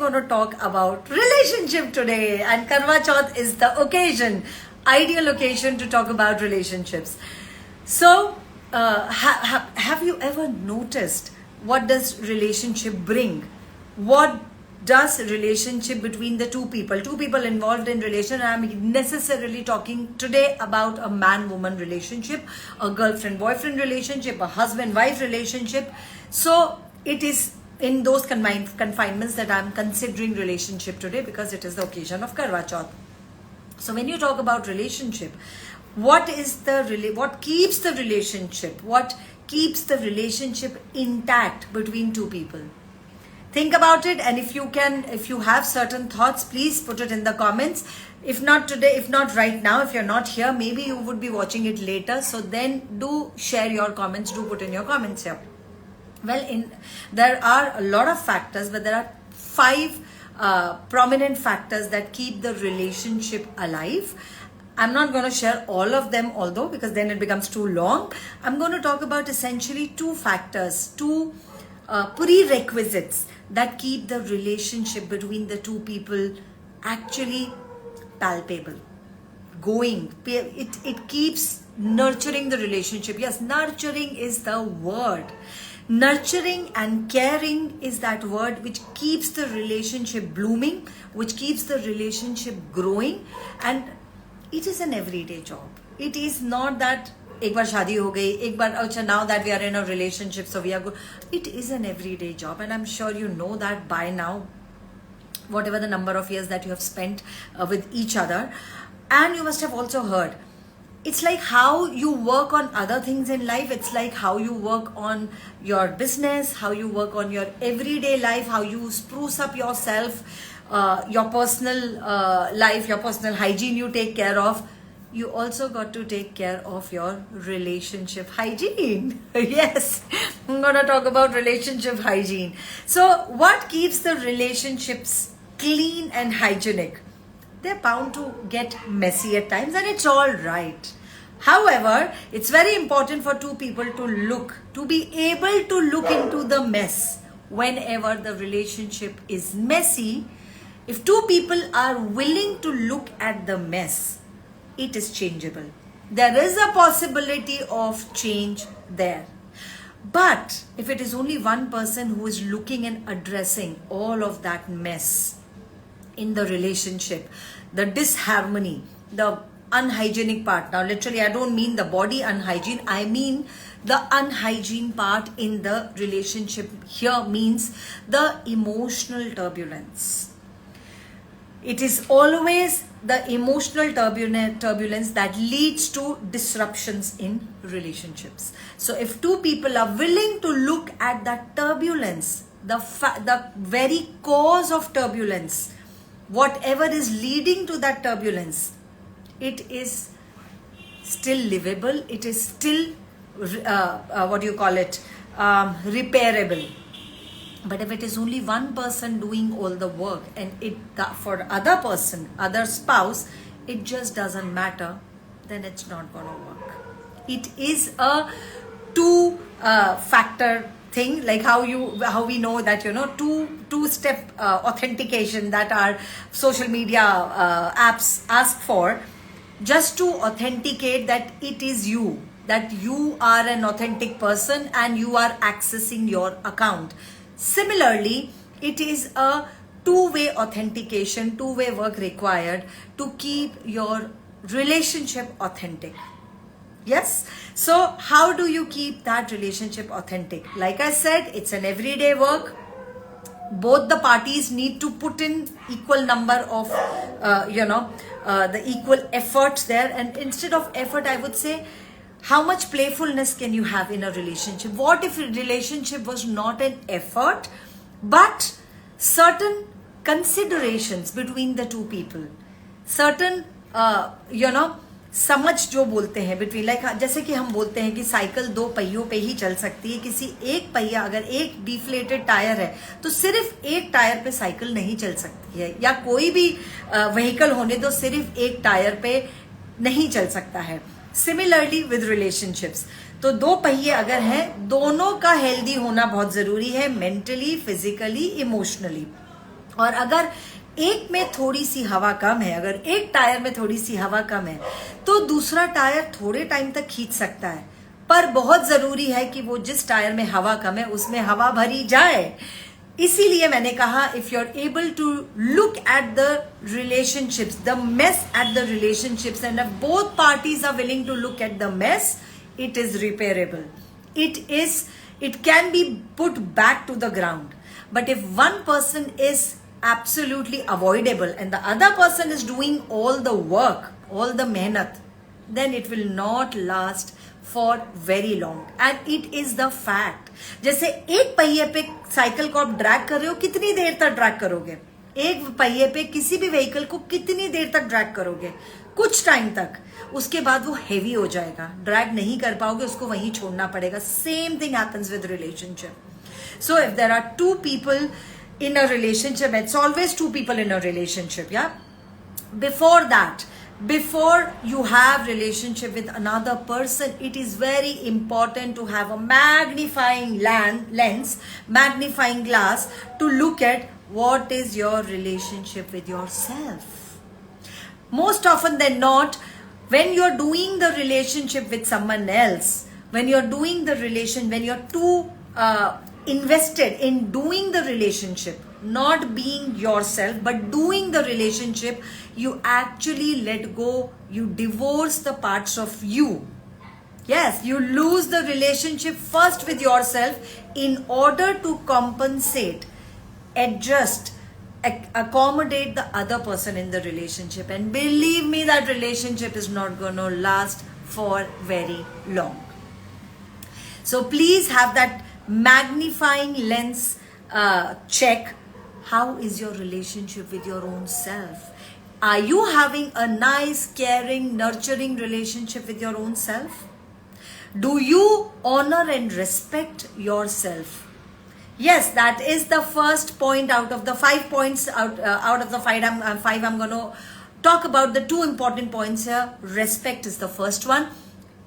going to talk about relationship today, and Karwa Chauth is the occasion, ideal occasion to talk about relationships. So, have you ever noticed what does relationship bring? What does relationship between the two people involved in relation? I'm necessarily talking today about a man-woman relationship, a girlfriend-boyfriend relationship, a husband-wife relationship. So it is in those confinements that I'm considering relationship today, because it is the occasion of Karwa Chauth. So when you talk about relationship, what keeps the relationship? What keeps the relationship intact between two people? Think about it, and if you have certain thoughts, please put it in the comments. If not today, if not right now, if you're not here, maybe you would be watching it later. So then do share your comments, do put in your comments here. Well, there are a lot of factors, but there are 5 prominent factors that keep the relationship alive. I'm not going to share all of them, although, because then it becomes too long. I'm going to talk about essentially 2 factors, 2 prerequisites that keep the relationship between the two people actually palpable, going. It keeps nurturing the relationship. Yes, nurturing is the word. Nurturing and caring is that word which keeps the relationship blooming, which keeps the relationship growing, and it is an everyday job. It is not that एक बार शादी हो गई, एक बार अच्छा, now that we are in a relationship, so we are good. It is an everyday job, and I'm sure you know that by now, whatever the number of years that you have spent with each other. And you must have also heard, it's like how you work on other things in life. It's like how you work on your business, how you work on your everyday life, how you spruce up yourself, your personal life, your personal hygiene you take care of. You also got to take care of your relationship hygiene. Yes, I'm going to talk about relationship hygiene. So what keeps the relationships clean and hygienic? They're bound to get messy at times, and it's all right. However, it's very important for two people to be able to look into the mess whenever the relationship is messy. If two people are willing to look at the mess, it is changeable. There is a possibility of change there. But if it is only one person who is looking and addressing all of that mess in the relationship, the disharmony, the unhygienic part. Now, literally, I don't mean the body unhygiene. I mean the unhygiene part in the relationship here means the emotional turbulence. It is always the emotional turbulence that leads to disruptions in relationships. So if two people are willing to look at that turbulence, the very cause of turbulence, whatever is leading to that turbulence, it is still livable, it is still, repairable. But if it is only one person doing all the work, and for other spouse, it just doesn't matter, then it's not going to work. It is a 2-factor thing, like how we know that, two-step authentication that our social media apps ask for, just to authenticate that it is you, that you are an authentic person and you are accessing your account. Similarly, it is a 2-way authentication, 2-way work required to keep your relationship authentic. Yes? So how do you keep that relationship authentic? Like I said, it's an everyday work. Both the parties need to put in equal number of, the equal efforts there. And instead of effort, I would say, how much playfulness can you have in a relationship? What if a relationship was not an effort, but certain considerations between the two people? Certain, समझ जो बोलते हैं between, like जैसे कि हम बोलते हैं कि साइकिल 2 पहियों पे ही चल सकती है. किसी एक पहिया, अगर एक डिफ्लेटेड टायर है तो सिर्फ एक टायर पे साइकिल नहीं चल सकती है, या कोई भी व्हीकल होने दो, सिर्फ एक टायर पे नहीं चल सकता है. सिमिलरली विद रिलेशनशिप्स, तो 2 पहिए अगर हैं, दोनों का हेल्दी होना बहुत जरूरी है, मेंटली, फिजिकली, इमोशनली. और अगर एक में थोड़ी सी हवा कम है, अगर एक टायर में थोड़ी सी हवा कम है, तो दूसरा टायर थोड़े टाइम तक खींच सकता है, पर बहुत जरूरी है कि वो जिस टायर में हवा कम है उसमें हवा भरी जाए. इसीलिए मैंने कहा, if you are able to look at the relationships, the mess at the relationships, and if both parties are willing to look at the mess, it is repairable. It can be put back to the ground. But if one person is absolutely avoidable and the other person is doing all the work, all the mehnat, then it will not last for very long. And it is the fact. जैसे एक पहिए पे cycle को आप drag कर रहे हो, कितनी देर तक ड्रैग करोगे? एक पहिए पे किसी भी व्हीकल को कितनी देर तक ड्रैग करोगे? कुछ टाइम तक. उसके बाद वो हेवी हो जाएगा, ड्रैग नहीं कर पाओगे, उसको वहीं छोड़ना पड़ेगा. Same thing happens with relationship. So if there are two people in a relationship, it's always two people in a relationship, yeah? Before that, before you have relationship with another person, it is very important to have a magnifying lens, magnifying glass, to look at what is your relationship with yourself. Most often than not, when you're doing the relationship with someone else, when you're doing the relation, when you're too invested in doing the relationship, not being yourself, but doing the relationship, you actually let go, you divorce the parts of you. Yes, you lose the relationship first with yourself in order to compensate, adjust, accommodate the other person in the relationship. And believe me, that relationship is not going to last for very long. So please have that magnifying lens check. How is your relationship with your own self? Are you having a nice, caring, nurturing relationship with your own self? Do you honor and respect yourself? Yes, that is the first point out of the 5 points. Out of the five, I'm going to talk about the 2 important points here. Respect is the first one.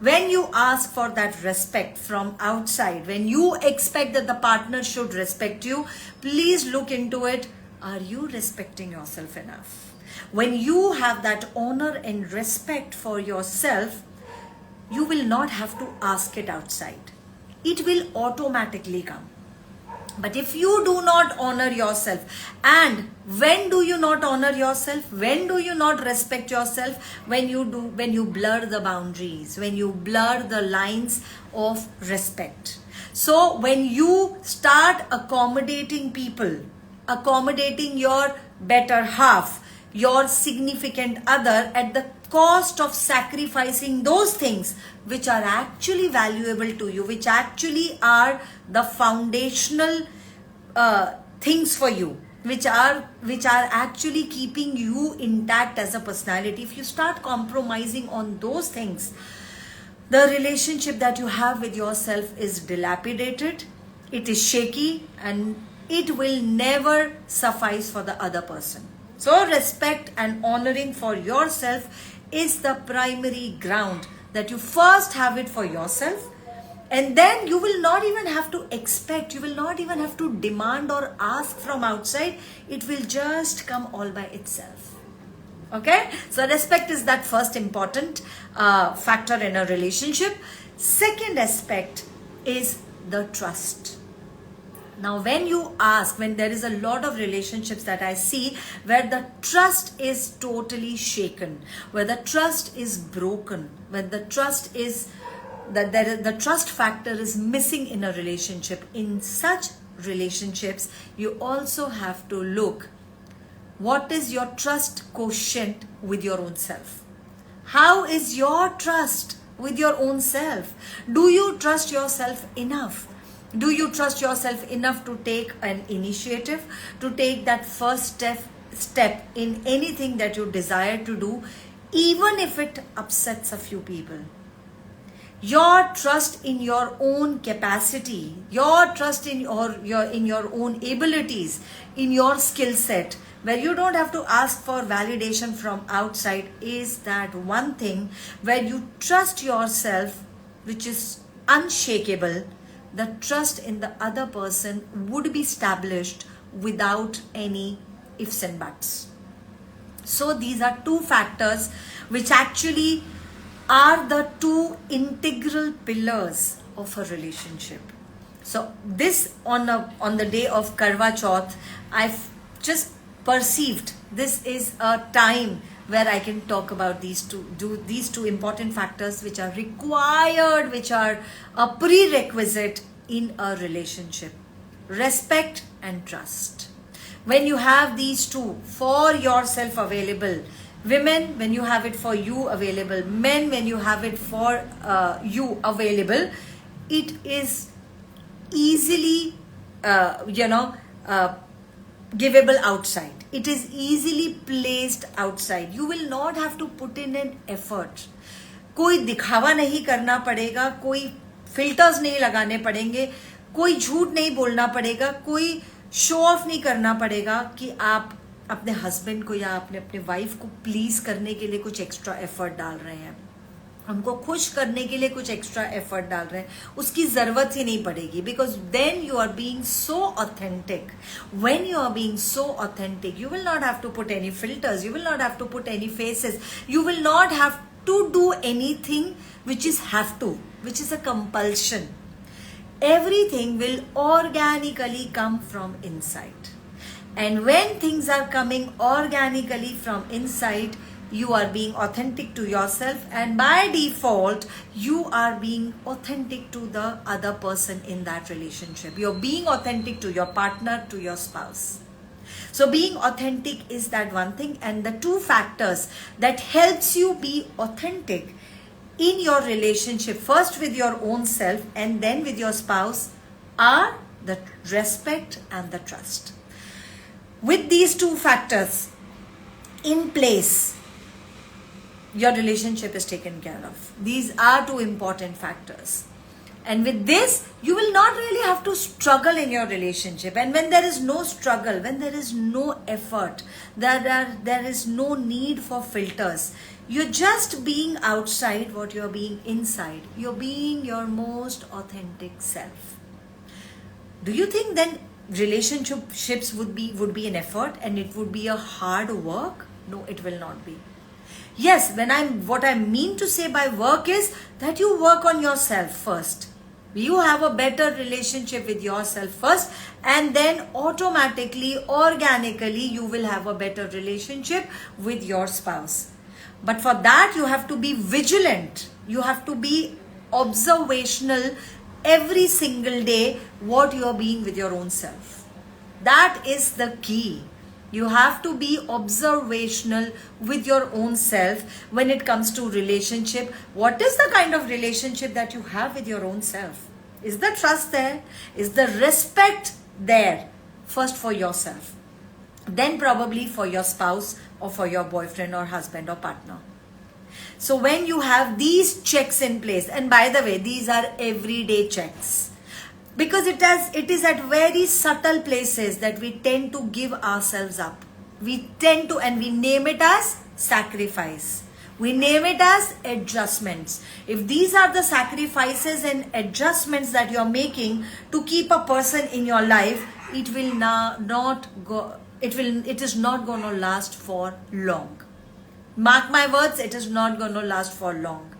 When you ask for that respect from outside, when you expect that the partner should respect you, please look into it. Are you respecting yourself enough? When you have that honor and respect for yourself, you will not have to ask it outside. It will automatically come. But if you do not honor yourself, and when do you not honor yourself? When do you not respect yourself? When you blur the boundaries, when you blur the lines of respect. So when you start accommodating people, accommodating your better half, your significant other, at the cost of sacrificing those things which are actually valuable to you, which actually are the foundational things for you, which are actually keeping you intact as a personality. If you start compromising on those things, the relationship that you have with yourself is dilapidated, it is shaky, and it will never suffice for the other person. So respect and honoring for yourself is the primary ground, that you first have it for yourself, and then you will not even have to expect, you will not even have to demand or ask from outside. It will just come all by itself. Okay, so respect is that first important factor in a relationship. Second aspect is the trust. Now, when you ask, when there is a lot of relationships that I see where the trust is totally shaken, where the trust is broken, when the trust is, the trust factor is missing in a relationship, in such relationships, you also have to look, what is your trust quotient with your own self? How is your trust with your own self? Do you trust yourself enough? Do you trust yourself enough to take an initiative, to take that first step in anything that you desire to do, even if it upsets a few people? Your trust in your own capacity, your trust in your own abilities, in your skill set, where you don't have to ask for validation from outside, is that one thing where you trust yourself, which is unshakable. The trust in the other person would be established without any ifs and buts. So these are two factors which actually are the two integral pillars of a relationship. So this on the day of Karwa Chauth, I've just perceived this is a time where I can talk about these two important factors which are required, which are a prerequisite in a relationship: respect and trust. When you have these two for yourself available, women, when you have it for you available, men, when you have it for you available, it is easily givable outside. It is easily placed outside. You will not have to put in an effort. कोई दिखावा नहीं करना पड़ेगा, कोई filters नहीं लगाने पड़ेंगे, कोई झूठ नहीं बोलना पड़ेगा, कोई शो ऑफ नहीं करना पड़ेगा कि आप अपने हस्बैंड को या अपने वाइफ को प्लीज करने के लिए कुछ एक्स्ट्रा एफर्ट डाल रहे हैं, उनको खुश करने के लिए कुछ एक्स्ट्रा एफर्ट डाल रहे हैं. उसकी जरूरत ही नहीं पड़ेगी. Because then you are being so authentic. When you are being so authentic, you will not have to put any filters, you will not have to put any faces, you will not have to do anything which is have to, which is a compulsion. Everything will organically come from inside. And when things are coming organically from inside, you are being authentic to yourself, and by default, you are being authentic to the other person in that relationship. You're being authentic to your partner, to your spouse. So being authentic is that one thing, and the two factors that helps you be authentic in your relationship, first with your own self and then with your spouse, are the respect and the trust. With these two factors in place, your relationship is taken care of. These are two important factors. And with this, you will not really have to struggle in your relationship. And when there is no struggle, when there is no effort, there is no need for filters. You're just being outside what you're being inside. You're being your most authentic self. Do you think then relationships would be an effort and it would be a hard work? No, it will not be. Yes, what I mean to say by work is that you work on yourself first. You have a better relationship with yourself first, and then automatically, organically, you will have a better relationship with your spouse. But for that, you have to be vigilant. You have to be observational every single day what you are being with your own self. That is the key. You have to be observational with your own self when it comes to relationship. What is the kind of relationship that you have with your own self? Is the trust there? Is the respect there? First for yourself. Then probably for your spouse or for your boyfriend or husband or partner. So when you have these checks in place, and by the way, these are everyday checks. Because it is at very subtle places that we tend to give ourselves up. We tend to, and we name it as sacrifice. We name it as adjustments. If these are the sacrifices and adjustments that you're making to keep a person in your life, it will not go. It is not going to last for long. Mark my words, it is not going to last for long.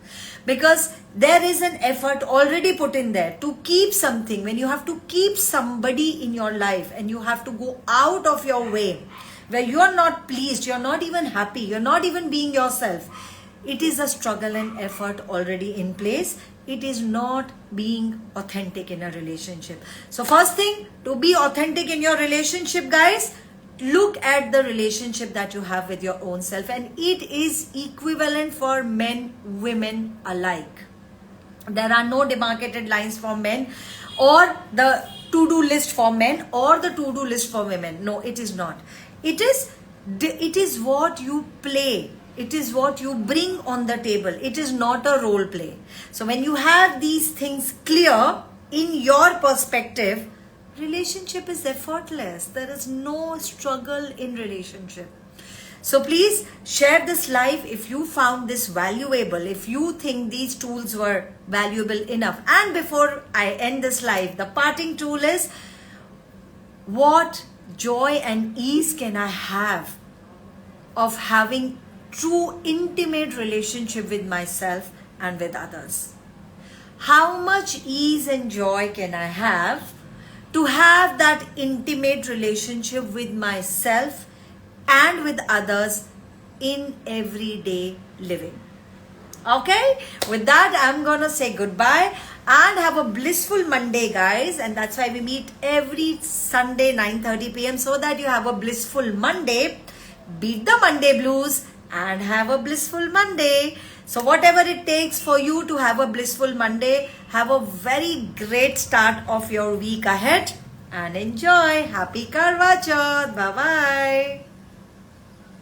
Because there is an effort already put in there to keep something. When you have to keep somebody in your life and you have to go out of your way where you are not pleased, you're not even happy, you're not even being yourself, it is a struggle and effort already in place. It is not being authentic in a relationship. So first thing, to be authentic in your relationship, guys, look at the relationship that you have with your own self, and it is equivalent for men, women alike. There are no demarcated lines for men or the to-do list for men or the to-do list for women. No, it is not. It is what you play. It is what you bring on the table. It is not a role play. So when you have these things clear in your perspective, relationship is effortless. There is no struggle in relationship. So please share this live if you found this valuable, if you think these tools were valuable enough. And before I end this live, the parting tool is, what joy and ease can I have of having true intimate relationship with myself and with others? How much ease and joy can I have to have that intimate relationship with myself and with others in everyday living? Okay, with that, I'm gonna say goodbye and have a blissful Monday, guys. And that's why we meet every Sunday 9:30 p.m. so that you have a blissful Monday. Beat the Monday blues and have a blissful Monday. So whatever it takes for you to have a blissful Monday, have a very great start of your week ahead and enjoy. Happy Karwa Chauth. Bye bye.